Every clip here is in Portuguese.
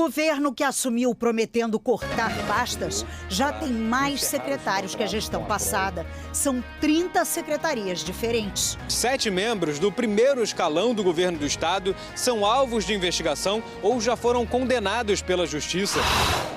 Governo que assumiu prometendo cortar pastas já tem mais secretários que a gestão passada. São 30 secretarias diferentes. 7 membros do primeiro escalão do governo do estado são alvos de investigação ou já foram condenados pela justiça.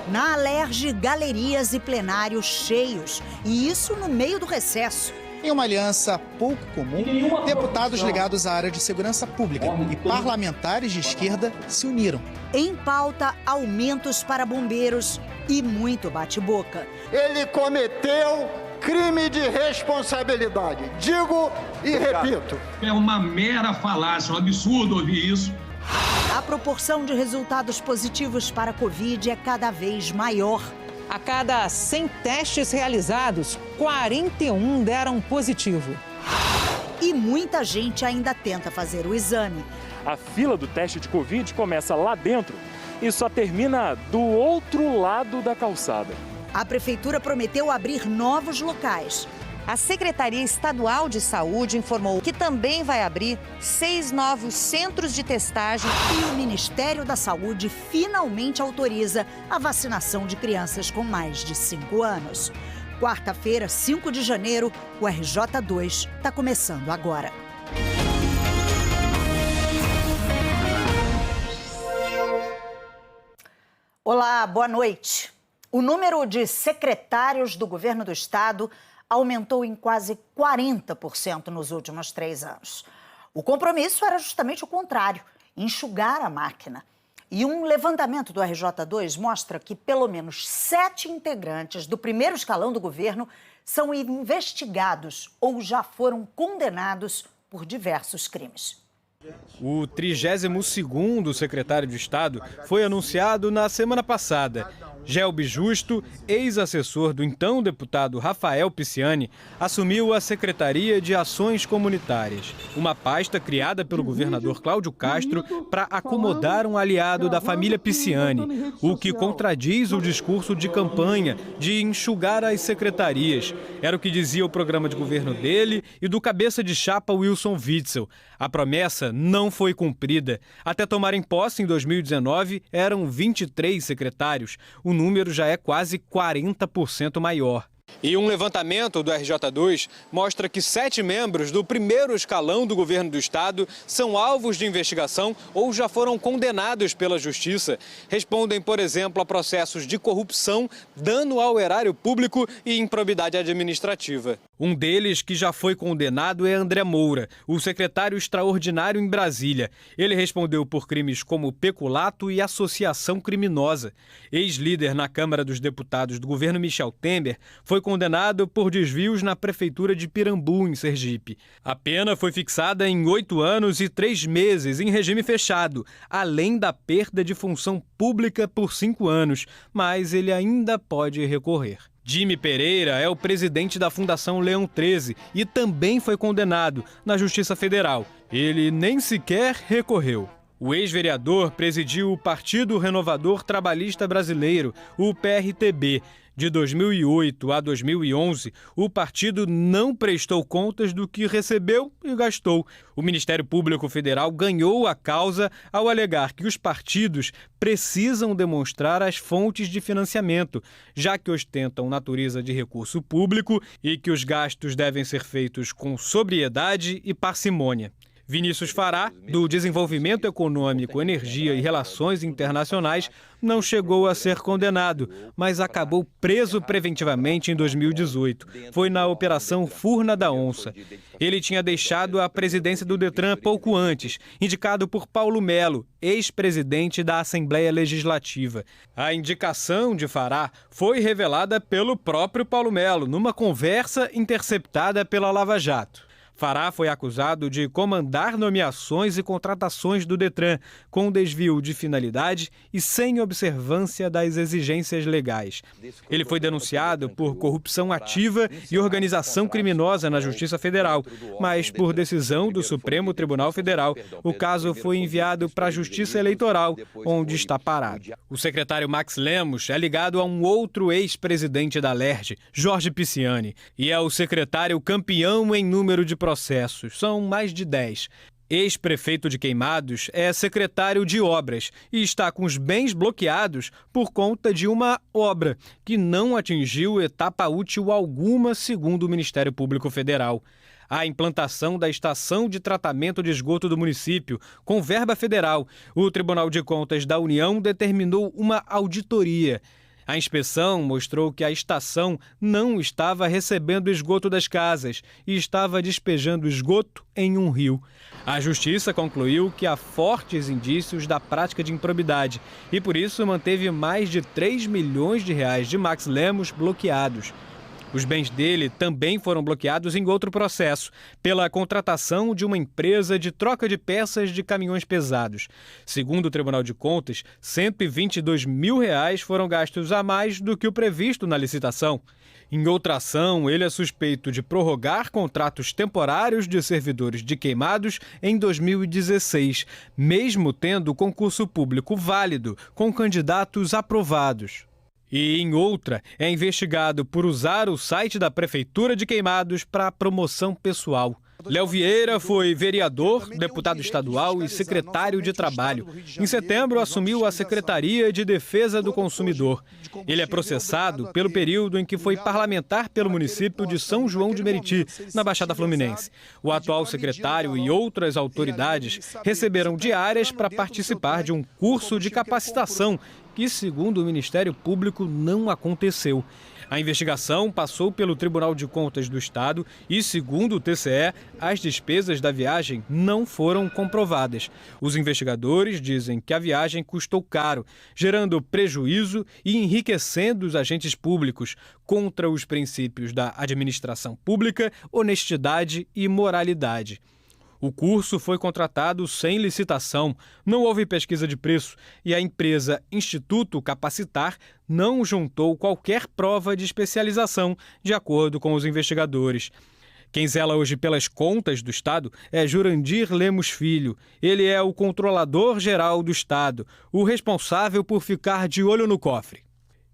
Na Alerj, galerias e plenários cheios. E isso no meio do recesso. Em uma aliança pouco comum, deputados ligados à área de segurança pública e parlamentares de esquerda se uniram. Em pauta, aumentos para bombeiros e muito bate-boca. Ele cometeu crime de responsabilidade. Digo e repito. É uma mera falácia, um absurdo ouvir isso. A proporção de resultados positivos para a Covid é cada vez maior. A cada 100 testes realizados, 41 deram positivo. E muita gente ainda tenta fazer o exame. A fila do teste de Covid começa lá dentro e só termina do outro lado da calçada. A prefeitura prometeu abrir novos locais. A Secretaria Estadual de Saúde informou que também vai abrir 6 novos centros de testagem. E o Ministério da Saúde finalmente autoriza a vacinação de crianças com mais de 5 anos. Quarta-feira, 5 de janeiro, o RJ2 está começando agora. Olá, boa noite. O número de secretários do governo do estado aumentou em quase 40% nos últimos 3 anos. O compromisso era justamente o contrário, enxugar a máquina. E um levantamento do RJ2 mostra que pelo menos 7 integrantes do primeiro escalão do governo são investigados ou já foram condenados por diversos crimes. O 32º secretário de Estado foi anunciado na semana passada. Gelbi Justo, ex-assessor do então deputado Rafael Pisciani, assumiu a Secretaria de Ações Comunitárias, uma pasta criada pelo governador Cláudio Castro para acomodar um aliado da família Pisciani, o que contradiz o discurso de campanha de enxugar as secretarias. Era o que dizia o programa de governo dele e do cabeça de chapa Wilson Witzel. A promessa não foi cumprida. Até tomarem posse em 2019, eram 23 secretários. O número já é quase 40% maior. E um levantamento do RJ2 mostra que 7 membros do primeiro escalão do governo do estado são alvos de investigação ou já foram condenados pela justiça. Respondem, por exemplo, a processos de corrupção, dano ao erário público e improbidade administrativa. Um deles que já foi condenado é André Moura, o secretário extraordinário em Brasília. Ele respondeu por crimes como peculato e associação criminosa. Ex-líder na Câmara dos Deputados do governo Michel Temer, foi condenado por desvios na prefeitura de Pirambu, em Sergipe. A pena foi fixada em 8 anos e 3 meses em regime fechado, além da perda de função pública por 5 anos, mas ele ainda pode recorrer. Jimmy Pereira é o presidente da Fundação Leão 13 e também foi condenado na Justiça Federal. Ele nem sequer recorreu. O ex-vereador presidiu o Partido Renovador Trabalhista Brasileiro, o PRTB. De 2008 a 2011, o partido não prestou contas do que recebeu e gastou. O Ministério Público Federal ganhou a causa ao alegar que os partidos precisam demonstrar as fontes de financiamento, já que ostentam natureza de recurso público e que os gastos devem ser feitos com sobriedade e parcimônia. Vinícius Fará, do Desenvolvimento Econômico, Energia e Relações Internacionais, não chegou a ser condenado, mas acabou preso preventivamente em 2018. Foi na Operação Furna da Onça. Ele tinha deixado a presidência do Detran pouco antes, indicado por Paulo Melo, ex-presidente da Assembleia Legislativa. A indicação de Fará foi revelada pelo próprio Paulo Melo, numa conversa interceptada pela Lava Jato. Fará foi acusado de comandar nomeações e contratações do Detran com desvio de finalidade e sem observância das exigências legais. Ele foi denunciado por corrupção ativa e organização criminosa na Justiça Federal, mas por decisão do Supremo Tribunal Federal, o caso foi enviado para a Justiça Eleitoral, onde está parado. O secretário Max Lemos é ligado a um outro ex-presidente da Alerj, Jorge Pisciani, e é o secretário campeão em número de processos. São mais de 10. Ex-prefeito de Queimados é secretário de obras e está com os bens bloqueados por conta de uma obra que não atingiu etapa útil alguma, segundo o Ministério Público Federal. A implantação da estação de tratamento de esgoto do município, com verba federal, o Tribunal de Contas da União determinou uma auditoria. A inspeção mostrou que a estação não estava recebendo esgoto das casas e estava despejando esgoto em um rio. A Justiça concluiu que há fortes indícios da prática de improbidade e, por isso, manteve mais de 3 milhões de reais de Max Lemos bloqueados. Os bens dele também foram bloqueados em outro processo, pela contratação de uma empresa de troca de peças de caminhões pesados. Segundo o Tribunal de Contas, R$ 122 mil foram gastos a mais do que o previsto na licitação. Em outra ação, ele é suspeito de prorrogar contratos temporários de servidores de Queimados em 2016, mesmo tendo concurso público válido, com candidatos aprovados. E, em outra, é investigado por usar o site da Prefeitura de Queimados para promoção pessoal. Léo Vieira foi vereador, deputado estadual e secretário de Trabalho. Em setembro, assumiu a Secretaria de Defesa do Consumidor. Ele é processado pelo período em que foi parlamentar pelo município de São João de Meriti, na Baixada Fluminense. O atual secretário e outras autoridades receberam diárias para participar de um curso de capacitação que, segundo o Ministério Público, não aconteceu. A investigação passou pelo Tribunal de Contas do Estado e, segundo o TCE, as despesas da viagem não foram comprovadas. Os investigadores dizem que a viagem custou caro, gerando prejuízo e enriquecendo os agentes públicos contra os princípios da administração pública, honestidade e moralidade. O curso foi contratado sem licitação, não houve pesquisa de preço e a empresa Instituto Capacitar não juntou qualquer prova de especialização, de acordo com os investigadores. Quem zela hoje pelas contas do Estado é Jurandir Lemos Filho. Ele é o controlador-geral do Estado, o responsável por ficar de olho no cofre.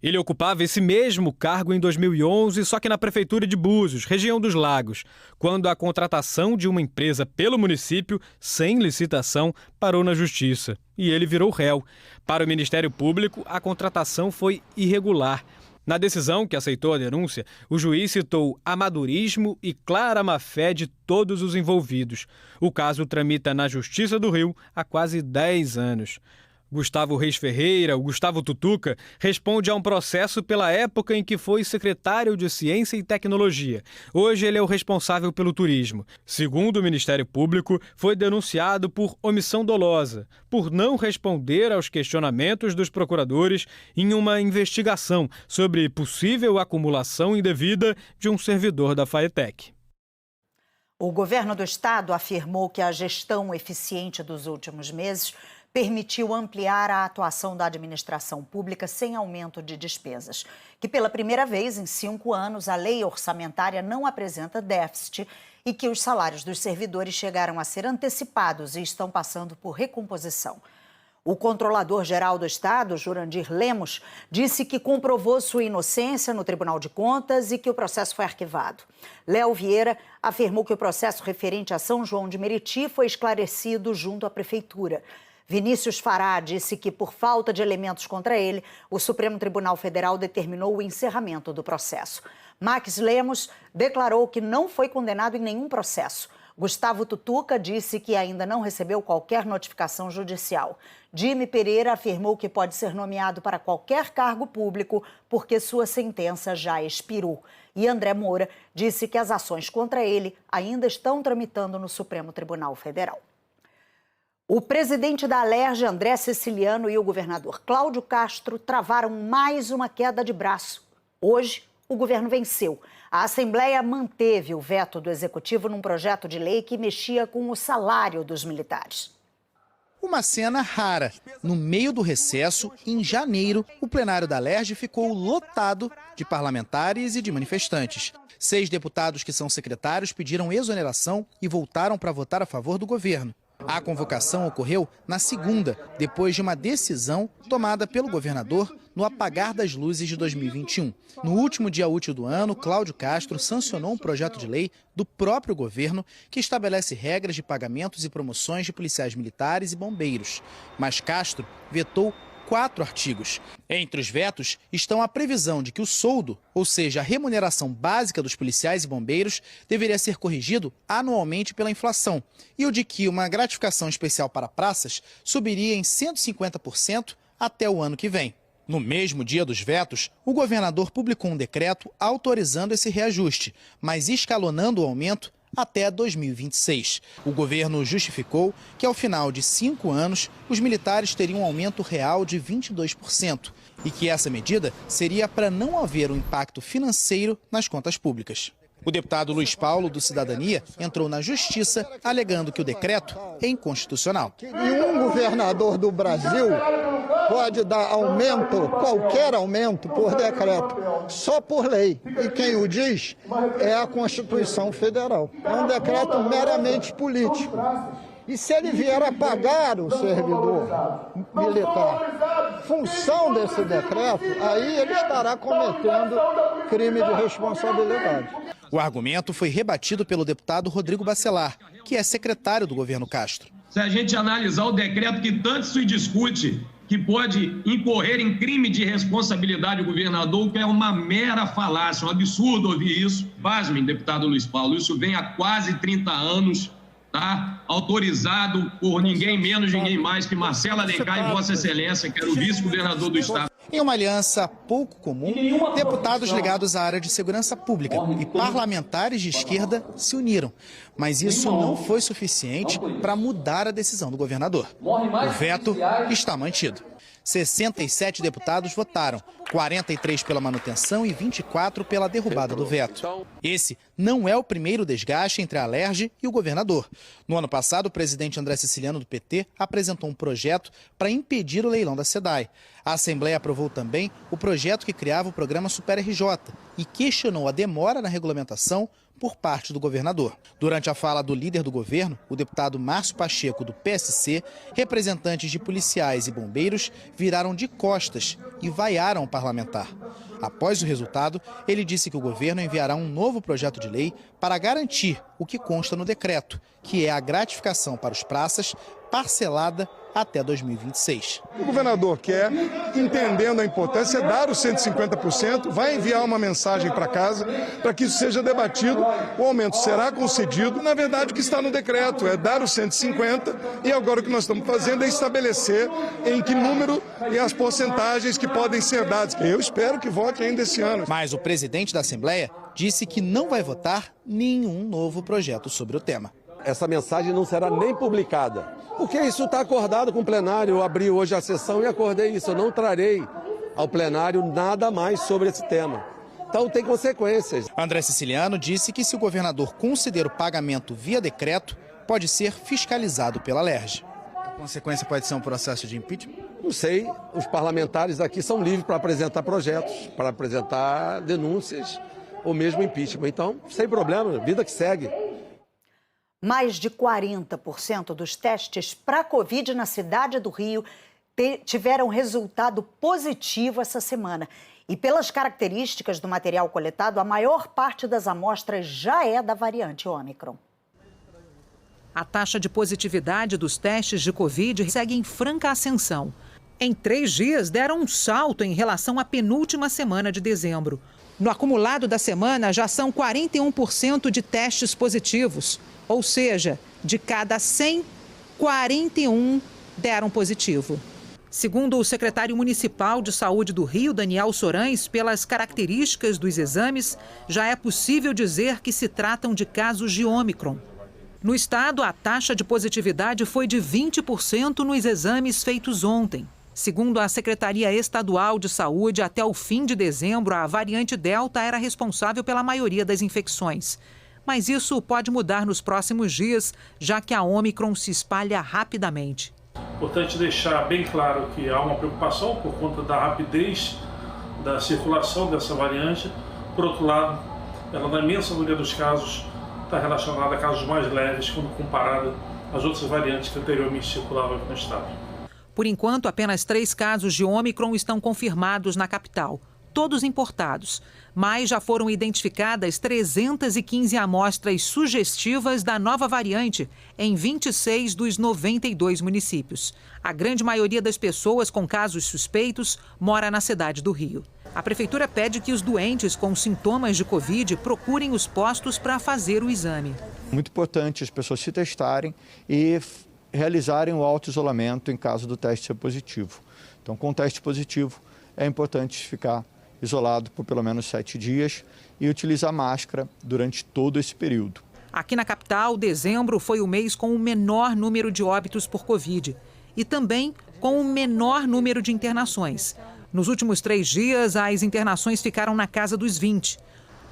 Ele ocupava esse mesmo cargo em 2011, só que na Prefeitura de Búzios, região dos Lagos, quando a contratação de uma empresa pelo município, sem licitação, parou na Justiça. E ele virou réu. Para o Ministério Público, a contratação foi irregular. Na decisão que aceitou a denúncia, o juiz citou amadorismo e clara má-fé de todos os envolvidos. O caso tramita na Justiça do Rio há quase 10 anos. Gustavo Reis Ferreira, o Gustavo Tutuca, responde a um processo pela época em que foi secretário de Ciência e Tecnologia. Hoje ele é o responsável pelo turismo. Segundo o Ministério Público, foi denunciado por omissão dolosa, por não responder aos questionamentos dos procuradores em uma investigação sobre possível acumulação indevida de um servidor da Faetec. O governo do estado afirmou que a gestão eficiente dos últimos meses permitiu ampliar a atuação da administração pública sem aumento de despesas. Que pela primeira vez em 5 anos a lei orçamentária não apresenta déficit e que os salários dos servidores chegaram a ser antecipados e estão passando por recomposição. O controlador-geral do Estado, Jurandir Lemos, disse que comprovou sua inocência no Tribunal de Contas e que o processo foi arquivado. Léo Vieira afirmou que o processo referente a São João de Meriti foi esclarecido junto à Prefeitura. Vinícius Fará disse que, por falta de elementos contra ele, o Supremo Tribunal Federal determinou o encerramento do processo. Max Lemos declarou que não foi condenado em nenhum processo. Gustavo Tutuca disse que ainda não recebeu qualquer notificação judicial. Jimmy Pereira afirmou que pode ser nomeado para qualquer cargo público porque sua sentença já expirou. E André Moura disse que as ações contra ele ainda estão tramitando no Supremo Tribunal Federal. O presidente da Alerj, André Siciliano, e o governador Cláudio Castro travaram mais uma queda de braço. Hoje, o governo venceu. A Assembleia manteve o veto do Executivo num projeto de lei que mexia com o salário dos militares. Uma cena rara. No meio do recesso, em janeiro, o plenário da Alerj ficou lotado de parlamentares e de manifestantes. 6 deputados que são secretários pediram exoneração e voltaram para votar a favor do governo. A convocação ocorreu na segunda, depois de uma decisão tomada pelo governador no apagar das luzes de 2021. No último dia útil do ano, Cláudio Castro sancionou um projeto de lei do próprio governo que estabelece regras de pagamentos e promoções de policiais militares e bombeiros. Mas Castro vetou 4 artigos. Entre os vetos estão a previsão de que o soldo, ou seja, a remuneração básica dos policiais e bombeiros, deveria ser corrigido anualmente pela inflação, e o de que uma gratificação especial para praças subiria em 150% até o ano que vem. No mesmo dia dos vetos, o governador publicou um decreto autorizando esse reajuste, mas escalonando o aumento até 2026. O governo justificou que, ao final de 5 anos, os militares teriam um aumento real de 22% e que essa medida seria para não haver um impacto financeiro nas contas públicas. O deputado Luiz Paulo, do Cidadania, entrou na Justiça alegando que o decreto é inconstitucional. E um governador do Brasil pode dar aumento, qualquer aumento, por decreto, só por lei. E quem o diz é a Constituição Federal. É um decreto meramente político. E se ele vier a pagar o servidor militar, função desse decreto, aí ele estará cometendo crime de responsabilidade. O argumento foi rebatido pelo deputado Rodrigo Bacelar, que é secretário do governo Castro. Se a gente analisar o decreto que tanto se discute, que pode incorrer em crime de responsabilidade o governador, que é uma mera falácia, um absurdo ouvir isso. Pasmem, deputado Luiz Paulo, isso vem há quase 30 anos, tá? Autorizado por ninguém menos, ninguém mais que Marcelo Alencar e Vossa Excelência, que era o vice-governador do Estado. Em uma aliança pouco comum, deputados ligados à área de segurança pública e parlamentares de esquerda se uniram. Mas isso não foi suficiente para mudar a decisão do governador. O veto está mantido. 67 deputados votaram, 43 pela manutenção e 24 pela derrubada do veto. Esse não é o primeiro desgaste entre a Alerj e o governador. No ano passado, o presidente André Siciliano, do PT, apresentou um projeto para impedir o leilão da SEDAI. A Assembleia aprovou também o projeto que criava o programa Super RJ e questionou a demora na regulamentação por parte do governador. Durante a fala do líder do governo, o deputado Márcio Pacheco, do PSC, representantes de policiais e bombeiros viraram de costas e vaiaram o parlamentar. Após o resultado, ele disse que o governo enviará um novo projeto de lei para garantir o que consta no decreto, que é a gratificação para os praças parcelada até 2026. O governador quer, entendendo a importância, dar os 150%, vai enviar uma mensagem para casa para que isso seja debatido, o aumento será concedido. Na verdade, o que está no decreto é dar os 150% e agora o que nós estamos fazendo é estabelecer em que número e as porcentagens que podem ser dadas. Eu espero que vote ainda esse ano. Mas o presidente da Assembleia disse que não vai votar nenhum novo projeto sobre o tema. Essa mensagem não será nem publicada, porque isso está acordado com o plenário. Eu abri hoje a sessão e acordei isso. Eu não trarei ao plenário nada mais sobre esse tema. Então tem consequências. André Siciliano disse que se o governador conceder o pagamento via decreto, pode ser fiscalizado pela Alerj. A consequência pode ser um processo de impeachment? Não sei, os parlamentares aqui são livres para apresentar projetos, para apresentar denúncias ou mesmo impeachment. Então, sem problema, vida que segue. Mais de 40% dos testes para Covid na cidade do Rio tiveram resultado positivo essa semana. E pelas características do material coletado, a maior parte das amostras já é da variante Ômicron. A taxa de positividade dos testes de Covid segue em franca ascensão. Em 3 dias, deram um salto em relação à penúltima semana de dezembro. No acumulado da semana, já são 41% de testes positivos. Ou seja, de cada 100, 41 deram positivo. Segundo o secretário municipal de saúde do Rio, Daniel Sorães, pelas características dos exames, já é possível dizer que se tratam de casos de Ômicron. No estado, a taxa de positividade foi de 20% nos exames feitos ontem. Segundo a Secretaria Estadual de Saúde, até o fim de dezembro, a variante Delta era responsável pela maioria das infecções. Mas isso pode mudar nos próximos dias, já que a Ômicron se espalha rapidamente. Importante deixar bem claro que há uma preocupação por conta da rapidez da circulação dessa variante. Por outro lado, ela na imensa maioria dos casos está relacionada a casos mais leves quando comparada as outras variantes que anteriormente circulavam aqui no estado. Por enquanto, apenas 3 casos de Ômicron estão confirmados na capital, todos importados. Mas já foram identificadas 315 amostras sugestivas da nova variante em 26 dos 92 municípios. A grande maioria das pessoas com casos suspeitos mora na cidade do Rio. A prefeitura pede que os doentes com sintomas de Covid procurem os postos para fazer o exame. Muito importante as pessoas se testarem e realizarem o auto-isolamento em caso do teste ser positivo. Então, com o teste positivo, é importante ficar isolado por pelo menos 7 dias e utilizar máscara durante todo esse período. Aqui na capital, dezembro foi o mês com o menor número de óbitos por Covid e também com o menor número de internações. Nos últimos 3 dias, as internações ficaram na casa dos 20.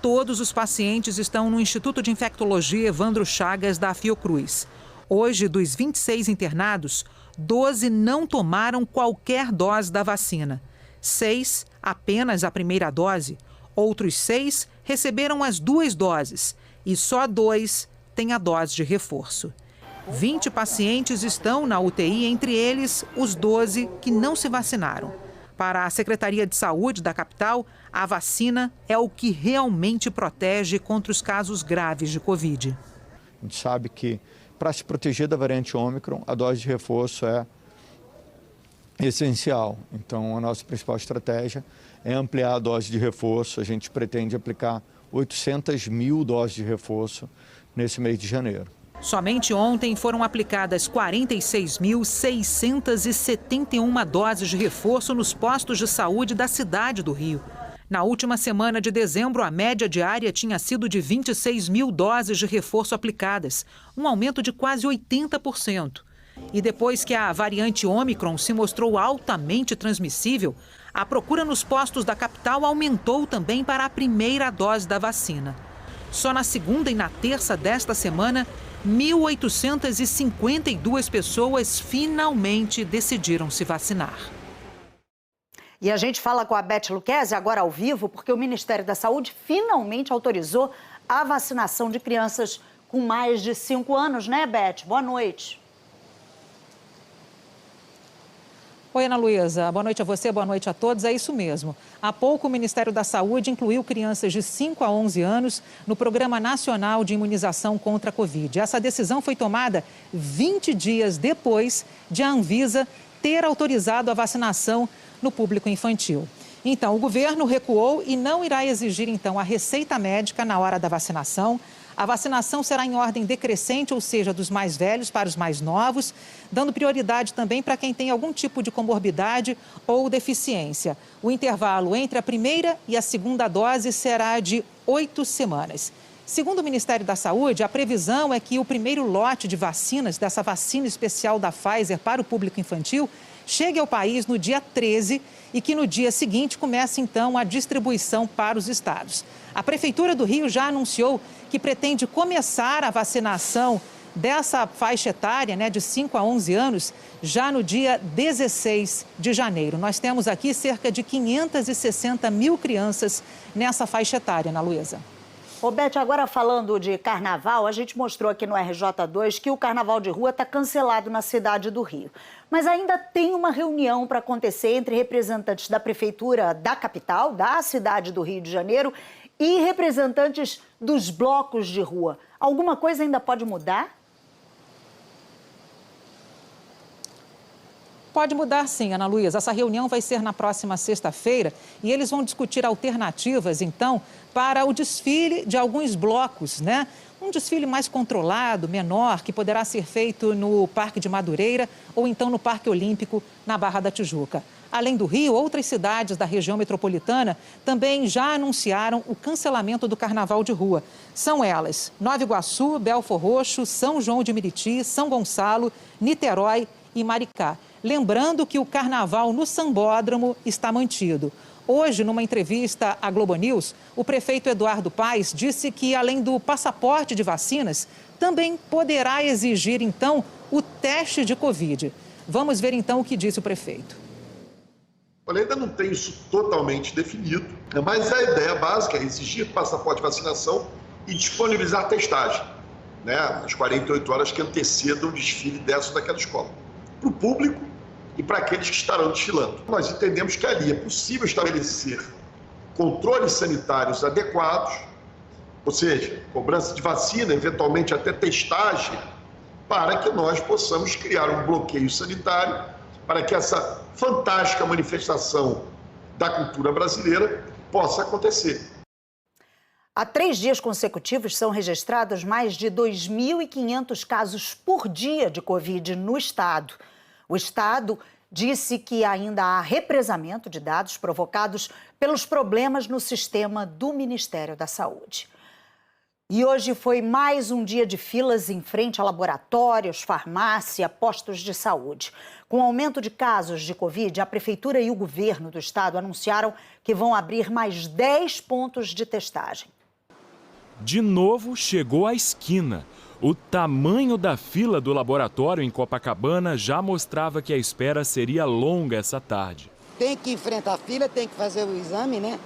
Todos os pacientes estão no Instituto de Infectologia Evandro Chagas da Fiocruz. Hoje, dos 26 internados, 12 não tomaram qualquer dose da vacina. 6 apenas a primeira dose, outros 6 receberam as 2 doses e só 2 têm a dose de reforço. 20 pacientes estão na UTI, entre eles os 12 que não se vacinaram. Para a Secretaria de Saúde da capital, a vacina é o que realmente protege contra os casos graves de Covid. A gente sabe que para se proteger da variante Ômicron, a dose de reforço é essencial. Então, a nossa principal estratégia é ampliar a dose de reforço. A gente pretende aplicar 800 mil doses de reforço nesse mês de janeiro. Somente ontem foram aplicadas 46.671 doses de reforço nos postos de saúde da cidade do Rio. Na última semana de dezembro, a média diária tinha sido de 26 mil doses de reforço aplicadas, um aumento de quase 80%. E depois que a variante Ômicron se mostrou altamente transmissível, a procura nos postos da capital aumentou também para a primeira dose da vacina. Só na segunda e na terça desta semana, 1.852 pessoas finalmente decidiram se vacinar. E a gente fala com a Beth Lucchesi agora ao vivo, porque o Ministério da Saúde finalmente autorizou a vacinação de crianças com mais de 5 anos, né, Beth? Boa noite. Oi, Ana Luísa. Boa noite a você, boa noite a todos. É isso mesmo. Há pouco, o Ministério da Saúde incluiu crianças de 5 a 11 anos no Programa Nacional de Imunização contra a Covid. Essa decisão foi tomada 20 dias depois de a Anvisa ter autorizado a vacinação no público infantil. Então, o governo recuou e não irá exigir, então, a receita médica na hora da vacinação. A vacinação será em ordem decrescente, ou seja, dos mais velhos para os mais novos, dando prioridade também para quem tem algum tipo de comorbidade ou deficiência. O intervalo entre a primeira e a segunda dose será de 8 semanas. Segundo o Ministério da Saúde, a previsão é que o primeiro lote de vacinas, dessa vacina especial da Pfizer para o público infantil, chegue ao país no dia 13 e que no dia seguinte comece, então, a distribuição para os estados. A Prefeitura do Rio já anunciou que pretende começar a vacinação dessa faixa etária, de 5 a 11 anos, já no dia 16 de janeiro. Nós temos aqui cerca de 560 mil crianças nessa faixa etária, Ana Luísa. Ô, Beth, agora falando de carnaval, a gente mostrou aqui no RJ2 que o carnaval de rua está cancelado na cidade do Rio. Mas ainda tem uma reunião para acontecer entre representantes da prefeitura da capital, da cidade do Rio de Janeiro, e representantes dos blocos de rua. Alguma coisa ainda pode mudar? Pode mudar sim, Ana Luísa. Essa reunião vai ser na próxima sexta-feira e eles vão discutir alternativas, então, para o desfile de alguns blocos, Um desfile mais controlado, menor, que poderá ser feito no Parque de Madureira ou então no Parque Olímpico, na Barra da Tijuca. Além do Rio, outras cidades da região metropolitana também já anunciaram o cancelamento do carnaval de rua. São elas: Nova Iguaçu, Belfor Roxo, São João de Meriti, São Gonçalo, Niterói e Maricá. Lembrando que o carnaval no Sambódromo está mantido. Hoje, numa entrevista à Globo News, o prefeito Eduardo Paes disse que, além do passaporte de vacinas, também poderá exigir, então, o teste de Covid. Vamos ver, então, o que disse o prefeito. Olha, ainda não tem isso totalmente definido, mas a ideia básica é exigir passaporte de vacinação e disponibilizar testagem. né, as 48 horas que antecedam o desfile dessa ou daquela escola, para o público e para aqueles que estarão desfilando. Nós entendemos que ali é possível estabelecer controles sanitários adequados, ou seja, cobrança de vacina, eventualmente até testagem, para que nós possamos criar um bloqueio sanitário para que essa fantástica manifestação da cultura brasileira possa acontecer. Há 3 dias consecutivos são registrados mais de 2.500 casos por dia de Covid no estado. O estado disse que ainda há represamento de dados provocados pelos problemas no sistema do Ministério da Saúde. E hoje foi mais um dia de filas em frente a laboratórios, farmácia, postos de saúde. Com o aumento de casos de Covid, a Prefeitura e o governo do estado anunciaram que vão abrir mais 10 pontos de testagem. De novo, chegou à esquina. O tamanho da fila do laboratório em Copacabana já mostrava que a espera seria longa essa tarde. Tem que enfrentar a fila, tem que fazer o exame, né?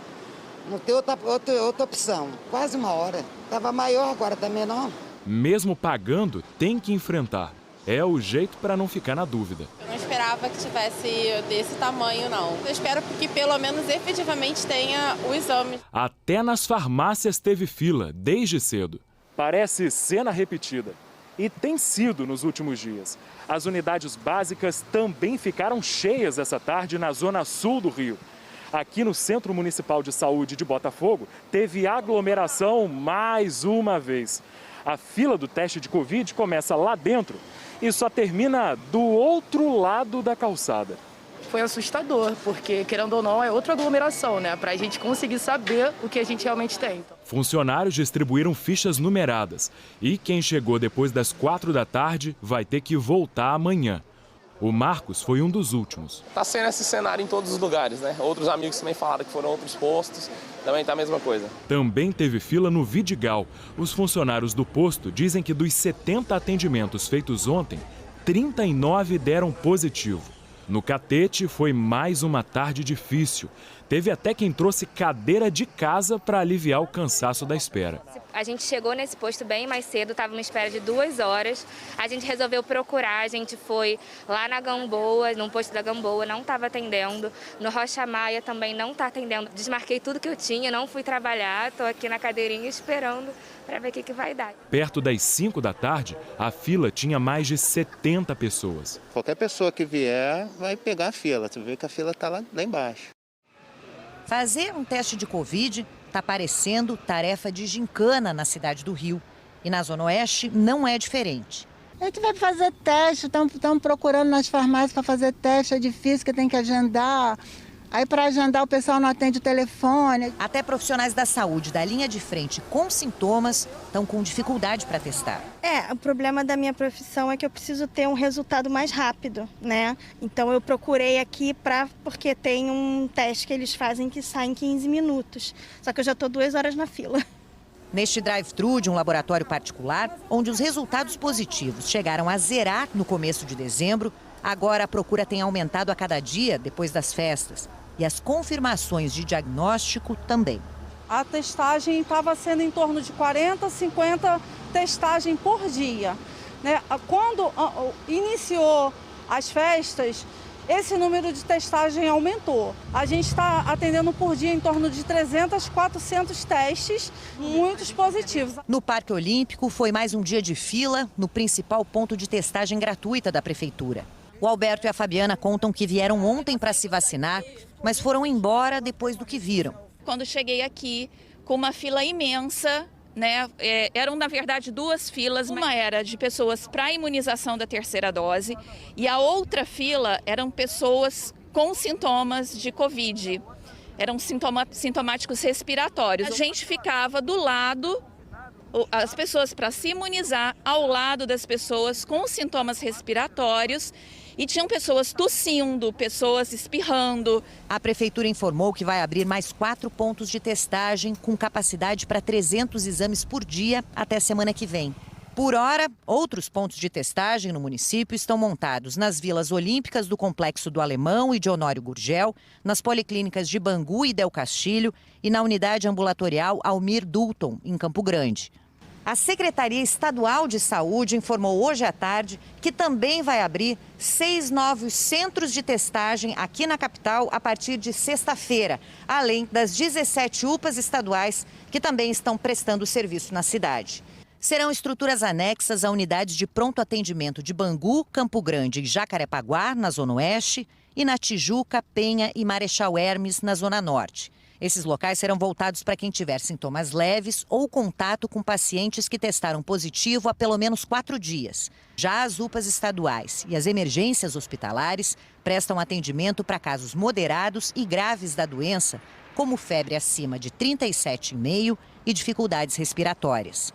Não tem outra opção. Quase 1 hora. Estava maior, agora está menor. Mesmo pagando, tem que enfrentar. É o jeito para não ficar na dúvida. Eu não esperava que tivesse desse tamanho, não. Eu espero que pelo menos efetivamente tenha o exame. Até nas farmácias teve fila, desde cedo. Parece cena repetida. E tem sido nos últimos dias. As unidades básicas também ficaram cheias essa tarde na zona sul do Rio. Aqui no Centro Municipal de Saúde de Botafogo, teve aglomeração mais uma vez. A fila do teste de Covid começa lá dentro e só termina do outro lado da calçada. Foi assustador, porque, querendo ou não, é outra aglomeração, né? Para a gente conseguir saber o que a gente realmente tem. Funcionários distribuíram fichas numeradas e quem chegou depois das 4 da tarde vai ter que voltar amanhã. O Marcos foi um dos últimos. Está sendo esse cenário em todos os lugares, né? Outros amigos também falaram que foram outros postos, também está a mesma coisa. Também teve fila no Vidigal. Os funcionários do posto dizem que dos 70 atendimentos feitos ontem, 39 deram positivo. No Catete foi mais uma tarde difícil. Teve até quem trouxe cadeira de casa para aliviar o cansaço da espera. A gente chegou nesse posto bem mais cedo, estava numa espera de 2 horas. A gente resolveu procurar, a gente foi lá na Gamboa, no posto da Gamboa, não estava atendendo. No Rocha Maia também não está atendendo. Desmarquei tudo que eu tinha, não fui trabalhar, estou aqui na cadeirinha esperando para ver o que vai dar. Perto das 5 da tarde, a fila tinha mais de 70 pessoas. Qualquer pessoa que vier vai pegar a fila, você vê que a fila está lá embaixo. Fazer um teste de Covid está parecendo tarefa de gincana na cidade do Rio. E na Zona Oeste não é diferente. A gente vai fazer teste, estamos procurando nas farmácias para fazer teste, é difícil, que tem que agendar. Aí para agendar o pessoal não atende o telefone. Até profissionais da saúde da linha de frente com sintomas estão com dificuldade para testar. O problema da minha profissão é que eu preciso ter um resultado mais rápido, né? Então eu procurei aqui porque tem um teste que eles fazem que sai em 15 minutos. Só que eu já estou 2 horas na fila. Neste drive-thru de um laboratório particular, onde os resultados positivos chegaram a zerar no começo de dezembro, agora a procura tem aumentado a cada dia depois das festas. E as confirmações de diagnóstico também. A testagem estava sendo em torno de 40, 50 testagens por dia, né? Quando iniciou as festas, esse número de testagem aumentou. A gente está atendendo por dia em torno de 300, 400 testes, muitos positivos. No Parque Olímpico foi mais um dia de fila no principal ponto de testagem gratuita da Prefeitura. O Alberto e a Fabiana contam que vieram ontem para se vacinar, mas foram embora depois do que viram. Quando cheguei aqui com uma fila imensa, né? Eram, na verdade, 2 filas. Uma era de pessoas para a imunização da 3ª dose e a outra fila eram pessoas com sintomas de Covid. Eram sintomáticos respiratórios. A gente ficava do lado, as pessoas para se imunizar, ao lado das pessoas com sintomas respiratórios. E tinham pessoas tossindo, pessoas espirrando. A Prefeitura informou que vai abrir mais 4 pontos de testagem com capacidade para 300 exames por dia até semana que vem. Por hora, outros pontos de testagem no município estão montados nas vilas olímpicas do Complexo do Alemão e de Honório Gurgel, nas policlínicas de Bangu e Del Castilho e na unidade ambulatorial Almir Dulton, em Campo Grande. A Secretaria Estadual de Saúde informou hoje à tarde que também vai abrir 6 novos centros de testagem aqui na capital a partir de sexta-feira, além das 17 UPAs estaduais que também estão prestando serviço na cidade. Serão estruturas anexas a unidades de pronto atendimento de Bangu, Campo Grande e Jacarepaguá, na Zona Oeste, e na Tijuca, Penha e Marechal Hermes, na Zona Norte. Esses locais serão voltados para quem tiver sintomas leves ou contato com pacientes que testaram positivo há pelo menos 4 dias. Já as UPAs estaduais e as emergências hospitalares prestam atendimento para casos moderados e graves da doença, como febre acima de 37,5 e dificuldades respiratórias.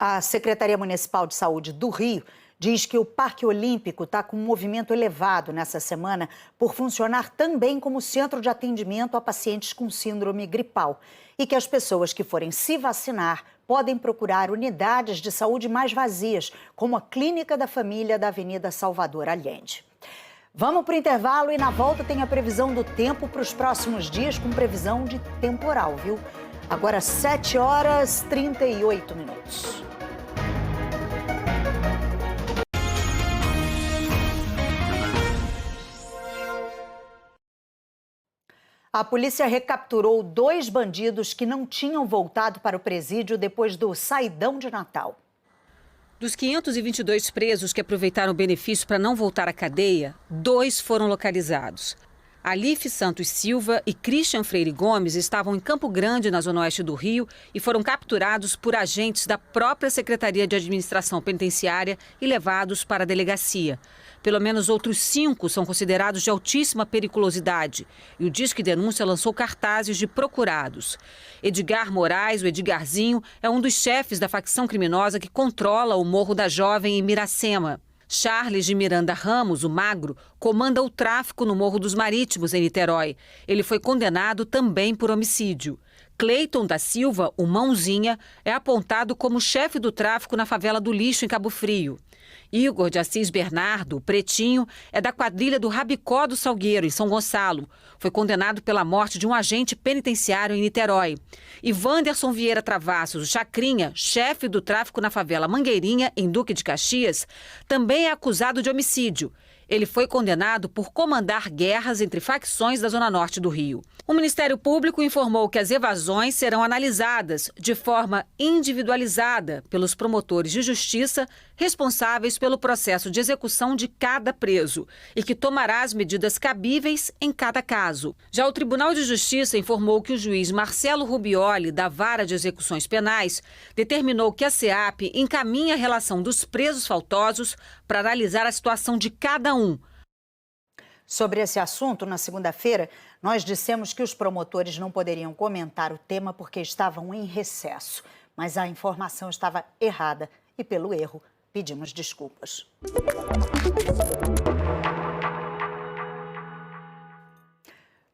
A Secretaria Municipal de Saúde do Rio diz que o Parque Olímpico está com um movimento elevado nessa semana por funcionar também como centro de atendimento a pacientes com síndrome gripal e que as pessoas que forem se vacinar podem procurar unidades de saúde mais vazias, como a Clínica da Família da Avenida Salvador Allende. Vamos para o intervalo e na volta tem a previsão do tempo para os próximos dias com previsão de temporal, viu? Agora 7h38. A polícia recapturou 2 bandidos que não tinham voltado para o presídio depois do saidão de Natal. Dos 522 presos que aproveitaram o benefício para não voltar à cadeia, 2 foram localizados. Alife Santos Silva e Christian Freire Gomes estavam em Campo Grande, na Zona Oeste do Rio, e foram capturados por agentes da própria Secretaria de Administração Penitenciária e levados para a delegacia. Pelo menos outros 5 são considerados de altíssima periculosidade e o Disque Denúncia lançou cartazes de procurados. Edgar Moraes, o Edgarzinho, é um dos chefes da facção criminosa que controla o Morro da Jovem em Miracema. Charles de Miranda Ramos, o Magro, comanda o tráfico no Morro dos Marítimos, em Niterói. Ele foi condenado também por homicídio. Cleiton da Silva, o Mãozinha, é apontado como chefe do tráfico na favela do Lixo, em Cabo Frio. Igor de Assis Bernardo, o Pretinho, é da quadrilha do Rabicó do Salgueiro, em São Gonçalo. Foi condenado pela morte de um agente penitenciário em Niterói. E Wanderson Vieira Travassos, o Chacrinha, chefe do tráfico na favela Mangueirinha, em Duque de Caxias, também é acusado de homicídio. Ele foi condenado por comandar guerras entre facções da Zona Norte do Rio. O Ministério Público informou que as evasões serão analisadas de forma individualizada pelos promotores de justiça responsáveis pelo processo de execução de cada preso e que tomará as medidas cabíveis em cada caso. Já o Tribunal de Justiça informou que o juiz Marcelo Rubioli, da Vara de Execuções Penais, determinou que a SEAP encaminhe a relação dos presos faltosos para analisar a situação de cada um. Sobre esse assunto, na segunda-feira, nós dissemos que os promotores não poderiam comentar o tema porque estavam em recesso. Mas a informação estava errada e, pelo erro, pedimos desculpas.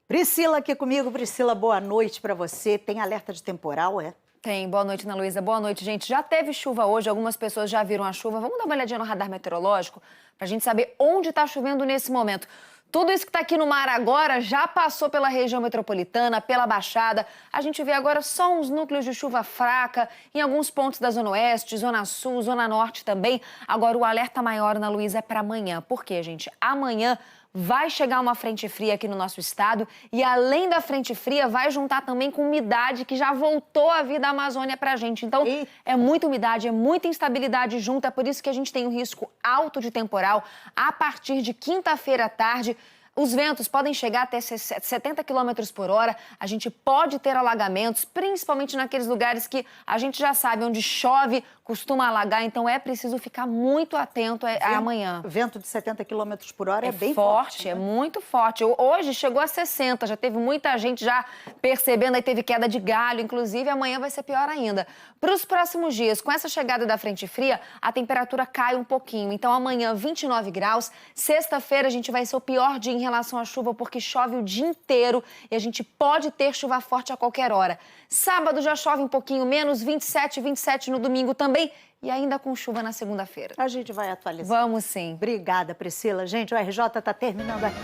Priscila aqui comigo. Priscila, boa noite para você. Tem alerta de temporal, é? Tem. Boa noite, Ana Luísa. Boa noite, gente. Já teve chuva hoje, algumas pessoas já viram a chuva. Vamos dar uma olhadinha no radar meteorológico para a gente saber onde está chovendo nesse momento. Tudo isso que está aqui no mar agora já passou pela região metropolitana, pela Baixada. A gente vê agora só uns núcleos de chuva fraca em alguns pontos da Zona Oeste, Zona Sul, Zona Norte também. Agora o alerta maior, Ana Luísa, é para amanhã. Por quê, gente? Amanhã vai chegar uma frente fria aqui no nosso estado e, além da frente fria, vai juntar também com umidade que já voltou a vir da Amazônia pra gente. Então, é muita umidade, é muita instabilidade junta, é por isso que a gente tem um risco alto de temporal a partir de quinta-feira à tarde. Os ventos podem chegar até 70 km por hora, a gente pode ter alagamentos, principalmente naqueles lugares que a gente já sabe, onde chove, costuma alagar, então é preciso ficar muito atento amanhã. Vento de 70 km por hora é bem forte, né? É muito forte. Hoje chegou a 60, já teve muita gente já percebendo, aí teve queda de galho, inclusive amanhã vai ser pior ainda. Para os próximos dias, com essa chegada da frente fria, a temperatura cai um pouquinho, então amanhã 29 graus, sexta-feira a gente vai ser o pior dia em relação à chuva, porque chove o dia inteiro e a gente pode ter chuva forte a qualquer hora. Sábado já chove um pouquinho menos, 27 no domingo também e ainda com chuva na segunda-feira. A gente vai atualizar. Vamos sim. Obrigada, Priscila. Gente, o RJ está terminando aqui.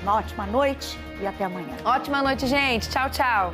Uma ótima noite e até amanhã. Ótima noite, gente. Tchau, tchau.